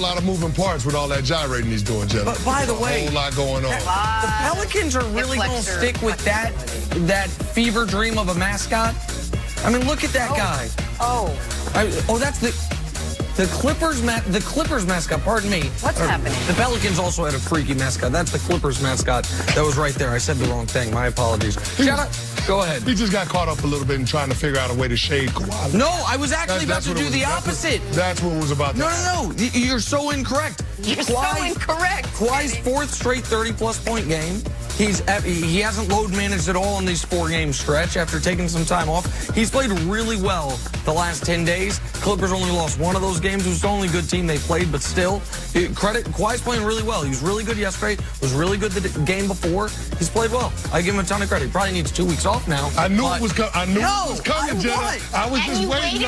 whole lot of moving parts with all that gyrating he's doing, Jenna. But by the way, a whole lot going on. The Pelicans are really going to stick with that fever dream of a mascot. I mean, look at that guy. That's the Clippers mascot. Pardon me. What's happening? The Pelicans also had a freaky mascot. That's the Clippers mascot. That was right there. I said the wrong thing. My apologies. Go ahead. He just got caught up a little bit in trying to figure out a way to shade Kawhi. No, I was actually about to do the opposite. That's what it was about. No. You're so incorrect. You're so incorrect. Kawhi's fourth straight 30-plus point game. He hasn't load managed at all in these 4-game stretch after taking some time off. He's played really well the last 10 days. Clippers only lost one of those games. It was the only good team they played, but still, Kawhi's playing really well. He was really good yesterday. Was really good the game before. He's played well. I give him a ton of credit. He probably needs 2 weeks off now. I knew it was coming. I knew it was coming, Jenna. I was just waiting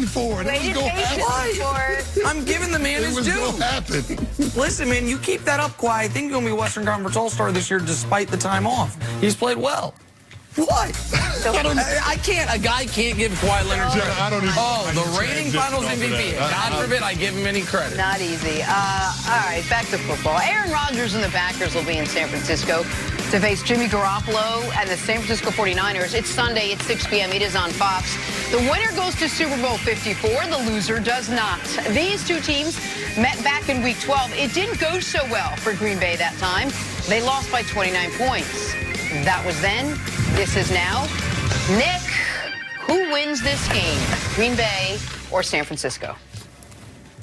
for it. I'm giving the man his due. It was going to happen. Listen, man, you keep that up, Kawhi. I think you're going to be Western Conference All-Star this year despite the time off. He's played well. What? I can't. A guy can't give Kawhi Leonard credit. I don't even. Oh, the reigning Finals MVP. God forbid I give him any credit. Not easy. All right, back to football. Aaron Rodgers and the Packers will be in San Francisco to face Jimmy Garoppolo and the San Francisco 49ers. It's Sunday at 6 p.m. It is on Fox. The winner goes to Super Bowl 54. The loser does not. These two teams met back in Week 12. It didn't go so well for Green Bay that time. They lost by 29 points. That was then. This is now. Nick, who wins this game? Green Bay or San Francisco?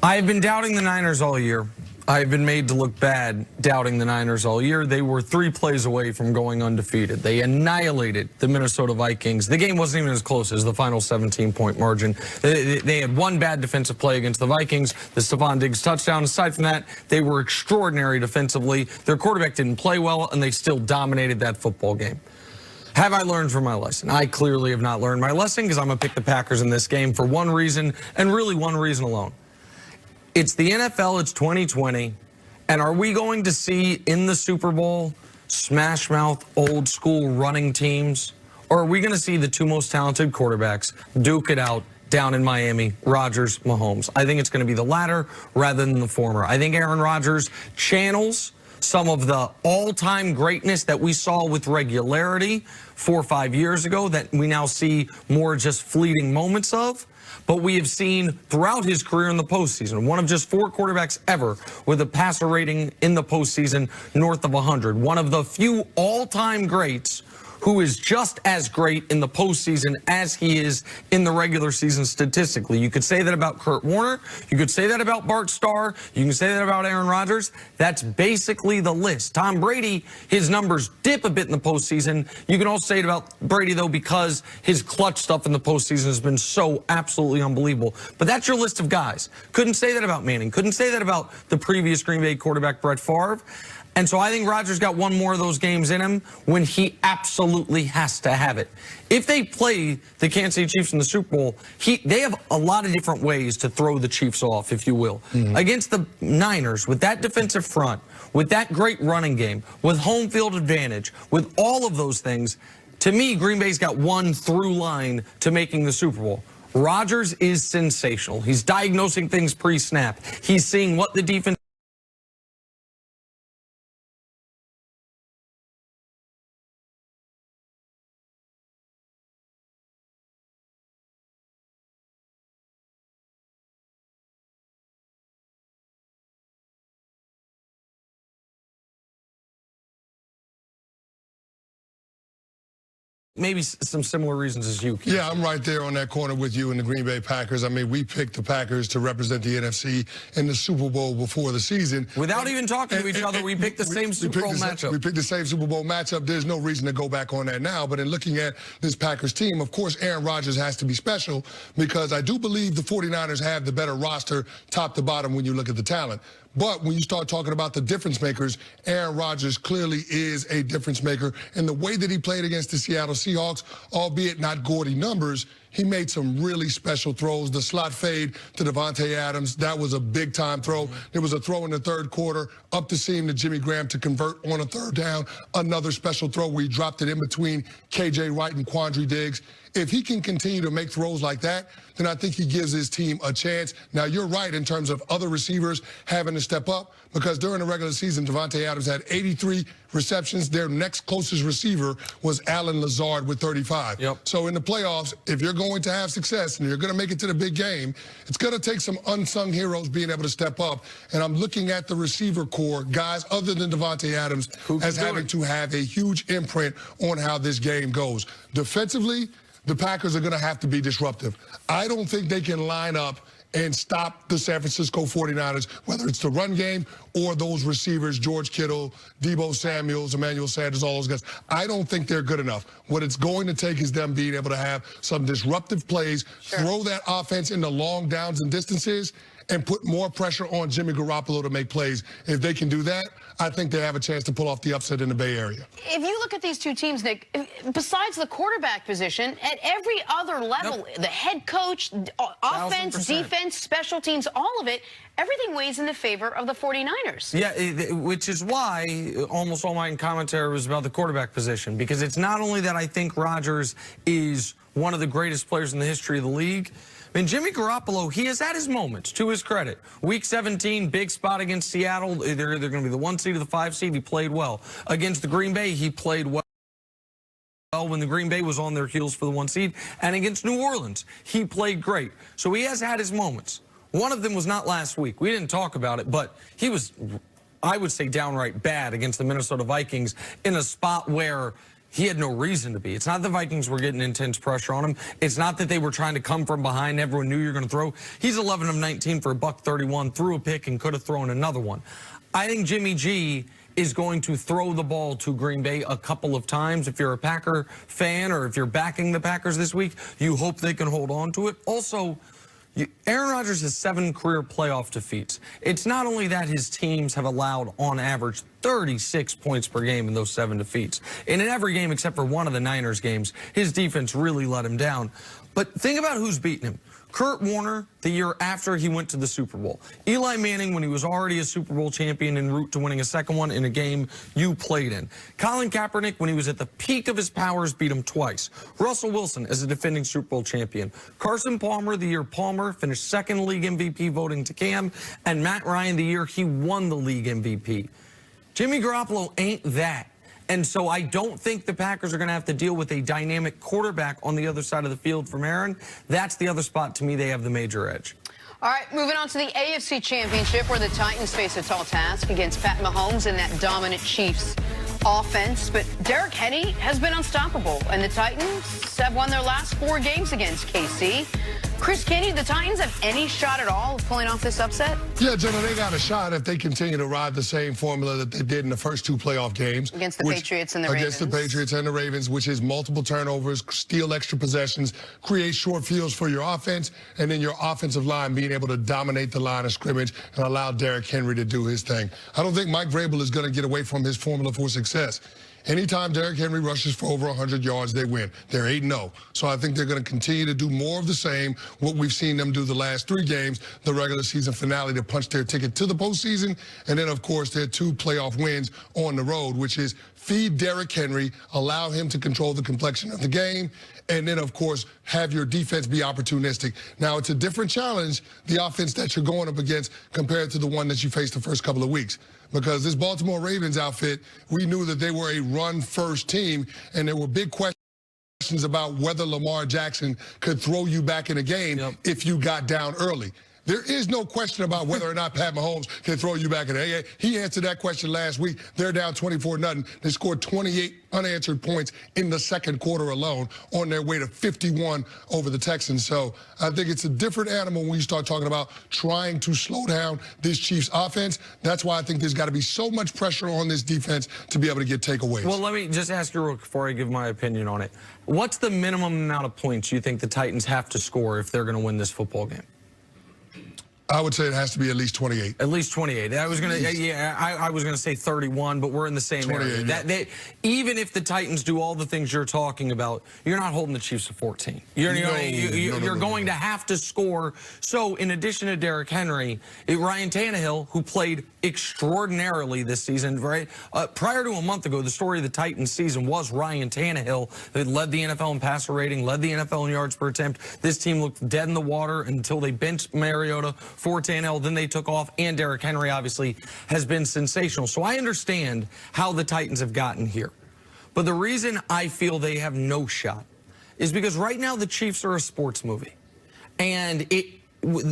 I have been doubting the Niners all year. I've been made to look bad doubting the Niners all year. They were 3 plays away from going undefeated. They annihilated the Minnesota Vikings. The game wasn't even as close as the final 17-point margin. They had one bad defensive play against the Vikings, the Stephon Diggs touchdown. Aside from that, they were extraordinary defensively. Their quarterback didn't play well, and they still dominated that football game. Have I learned from my lesson? I clearly have not learned my lesson because I'm going to pick the Packers in this game for one reason, and really one reason alone. It's the NFL, it's 2020, and are we going to see in the Super Bowl smash mouth, old school running teams? Or are we going to see the 2 most talented quarterbacks duke it out down in Miami, Rodgers, Mahomes? I think it's going to be the latter rather than the former. I think Aaron Rodgers channels some of the all-time greatness that we saw with regularity 4 or 5 years ago that we now see more just fleeting moments of. But we have seen throughout his career in the postseason, one of just 4 quarterbacks ever with a passer rating in the postseason north of 100. One of the few all-time greats who is just as great in the postseason as he is in the regular season statistically. You could say that about Kurt Warner. You could say that about Bart Starr. You can say that about Aaron Rodgers. That's basically the list. Tom Brady, his numbers dip a bit in the postseason. You can also say it about Brady, though, because his clutch stuff in the postseason has been so absolutely unbelievable. But that's your list of guys. Couldn't say that about Manning. Couldn't say that about the previous Green Bay quarterback, Brett Favre. And so I think Rodgers got one more of those games in him when he absolutely has to have it. If they play the Kansas City Chiefs in the Super Bowl, they have a lot of different ways to throw the Chiefs off, if you will. Against the Niners, with that defensive front, with that great running game, with home field advantage, with all of those things, to me, Green Bay's got one through line to making the Super Bowl. Rodgers is sensational. He's diagnosing things pre-snap. He's seeing what the defense maybe some similar reasons as you. Yeah, I'm right there on that corner with you in the Green Bay Packers. I mean, we picked the Packers to represent the NFC in the Super Bowl before the season. Without even talking to each other, we picked the same Super Bowl matchup. We picked the same Super Bowl matchup. There's no reason to go back on that now. But in looking at this Packers team, of course, Aaron Rodgers has to be special because I do believe the 49ers have the better roster top to bottom when you look at the talent. But when you start talking about the difference makers, Aaron Rodgers clearly is a difference maker. And the way that he played against the Seattle Seahawks, albeit not gaudy numbers, he made some really special throws. The slot fade to Davante Adams, that was a big-time throw. There was a throw in the third quarter up the seam to Jimmy Graham to convert on a third down. Another special throw where he dropped it in between K.J. Wright and Quandre Diggs. If he can continue to make throws like that, then I think he gives his team a chance. Now, you're right in terms of other receivers having to step up, because during the regular season, Davante Adams had 83 receptions. Their next closest receiver was Allen Lazard with 35. So in the playoffs, if you're going to have success and you're going to make it to the big game, it's going to take some unsung heroes being able to step up. And I'm looking at the receiver core, guys other than Davante Adams, as having to have a huge imprint on how this game goes. Defensively, the Packers are going to have to be disruptive. I don't think they can line up and stop the San Francisco 49ers, whether it's the run game or those receivers, George Kittle, Deebo Samuels, Emmanuel Sanders, all those guys. I don't think they're good enough. What it's going to take is them being able to have some disruptive plays, throw that offense into long downs and distances, and put more pressure on Jimmy Garoppolo to make plays. If they can do that, I think they have a chance to pull off the upset in the Bay Area. If you look at these two teams, Nick, besides the quarterback position, at every other level, the head coach, offense, defense, special teams, all of it, everything weighs in the favor of the 49ers. Yeah, which is why almost all my commentary was about the quarterback position, because it's not only that I think Rodgers is one of the greatest players in the history of the league. I mean, Jimmy Garoppolo, he has had his moments, to his credit. Week 17, big spot against Seattle. They're going to be the 1 seed or the 5 seed. He played well. Against the Green Bay, he played well when the Green Bay was on their heels for the 1 seed. And against New Orleans, he played great. So he has had his moments. One of them was not last week. We didn't talk about it, but he was, I would say, downright bad against the Minnesota Vikings in a spot where he had no reason to be. It's not the Vikings were getting intense pressure on him. It's not that they were trying to come from behind. Everyone knew you were going to throw. He's 11 of 19 for $131, threw a pick and could have thrown another one. I think Jimmy G is going to throw the ball to Green Bay a couple of times. If you're a Packer fan or if you're backing the Packers this week, you hope they can hold on to it. Also, Aaron Rodgers has 7 career playoff defeats. It's not only that his teams have allowed, on average, 36 points per game in those 7 defeats. And in every game except for one of the Niners games, his defense really let him down. But think about who's beaten him. Kurt Warner, the year after he went to the Super Bowl. Eli Manning, when he was already a Super Bowl champion en route to winning a second one in a game you played in. Colin Kaepernick, when he was at the peak of his powers, beat him twice. Russell Wilson as a defending Super Bowl champion. Carson Palmer, the year Palmer finished second league MVP voting to Cam. And Matt Ryan, the year he won the league MVP. Jimmy Garoppolo ain't that. And so I don't think the Packers are going to have to deal with a dynamic quarterback on the other side of the field from Aaron. That's the other spot, to me, they have the major edge. All right, moving on to the AFC Championship, where the Titans face a tall task against Pat Mahomes and that dominant Chiefs offense. But Derrick Henry has been unstoppable, and the Titans have won their last 4 games against KC. Chris Canty, the Titans have any shot at all of pulling off this upset? Yeah, Jenna, they got a shot if they continue to ride the same formula that they did in the first 2 playoff games. Against the Patriots and the Ravens. Against the Patriots and the Ravens, which is multiple turnovers, steal extra possessions, create short fields for your offense, and then your offensive line being able to dominate the line of scrimmage and allow Derrick Henry to do his thing. I don't think Mike Vrabel is going to get away from his formula for success. Anytime Derrick Henry rushes for over 100 yards, they win. They're 8-0. So I think they're going to continue to do more of the same, what we've seen them do the last 3 games, the regular season finale to punch their ticket to the postseason, and then, of course, their 2 playoff wins on the road, which is feed Derrick Henry, allow him to control the complexion of the game, and then, of course, have your defense be opportunistic. Now, it's a different challenge, the offense that you're going up against, compared to the one that you faced the first couple of weeks. Because this Baltimore Ravens outfit, we knew that they were a run-first team, and there were big questions about whether Lamar Jackson could throw you back in a game if you got down early. There is no question about whether or not Pat Mahomes can throw you back in the game. He answered that question last week. They're down 24-0. They scored 28 unanswered points in the second quarter alone on their way to 51 over the Texans. So I think it's a different animal when you start talking about trying to slow down this Chiefs offense. That's why I think there's got to be so much pressure on this defense to be able to get takeaways. Well, let me just ask you real quick before I give my opinion on it. What's the minimum amount of points you think the Titans have to score if they're going to win this football game? I would say it has to be at least 28. At least 28. I was gonna, I was gonna say 31, but we're in the same area. Yeah. Even if the Titans do all the things you're talking about, you're not holding the Chiefs to 14. You're going to have to score. So in addition to Derrick Henry, Ryan Tannehill, who played extraordinarily this season, right? Prior to a month ago, the story of the Titans season was Ryan Tannehill. They led the NFL in passer rating, led the NFL in yards per attempt. This team looked dead in the water until they benched Mariota for Tannehill. Then they took off, and Derrick Henry obviously has been sensational. So I understand how the Titans have gotten here. But the reason I feel they have no shot is because right now the Chiefs are a sports movie. And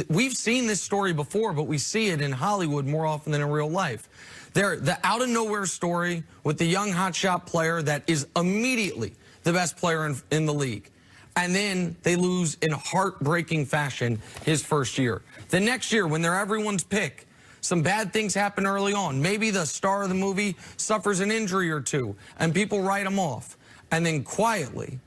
we've seen this story before, but we see it in Hollywood more often than in real life. They're the out-of-nowhere story with the young hotshot player that is immediately the best player in the league. And then they lose in heartbreaking fashion his first year. The next year, when they're everyone's pick, some bad things happen early on. Maybe the star of the movie suffers an injury or two, and people write them off. And then quietly,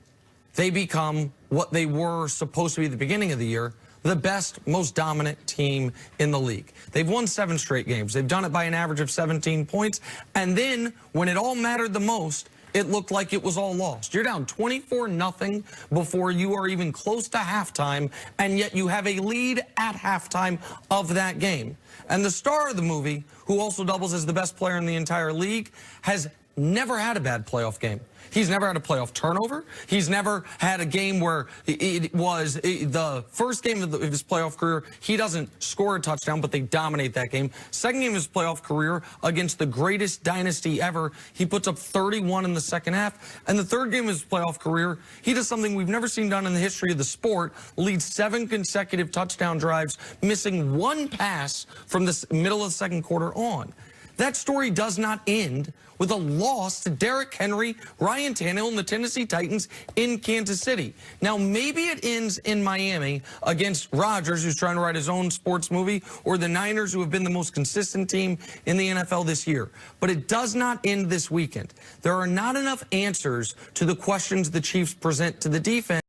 they become what they were supposed to be at the beginning of the year, the best, most dominant team in the league. They've won 7 straight games. They've done it by an average of 17 points. And then, when it all mattered the most, it looked like it was all lost. You're down 24-0 before you are even close to halftime, and yet you have a lead at halftime of that game. And the star of the movie, who also doubles as the best player in the entire league, has never had a bad playoff game. He's never had a playoff turnover. He's never had a game where it was the first game of his playoff career. He doesn't score a touchdown, but they dominate that game. Second game of his playoff career against the greatest dynasty ever. He puts up 31 in the second half. And the third game of his playoff career, he does something we've never seen done in the history of the sport, leads 7 consecutive touchdown drives, missing 1 pass from the middle of the second quarter on. That story does not end with a loss to Derrick Henry, Ryan Tannehill, and the Tennessee Titans in Kansas City. Now, maybe it ends in Miami against Rodgers, who's trying to write his own sports movie, or the Niners, who have been the most consistent team in the NFL this year. But it does not end this weekend. There are not enough answers to the questions the Chiefs present to the defense.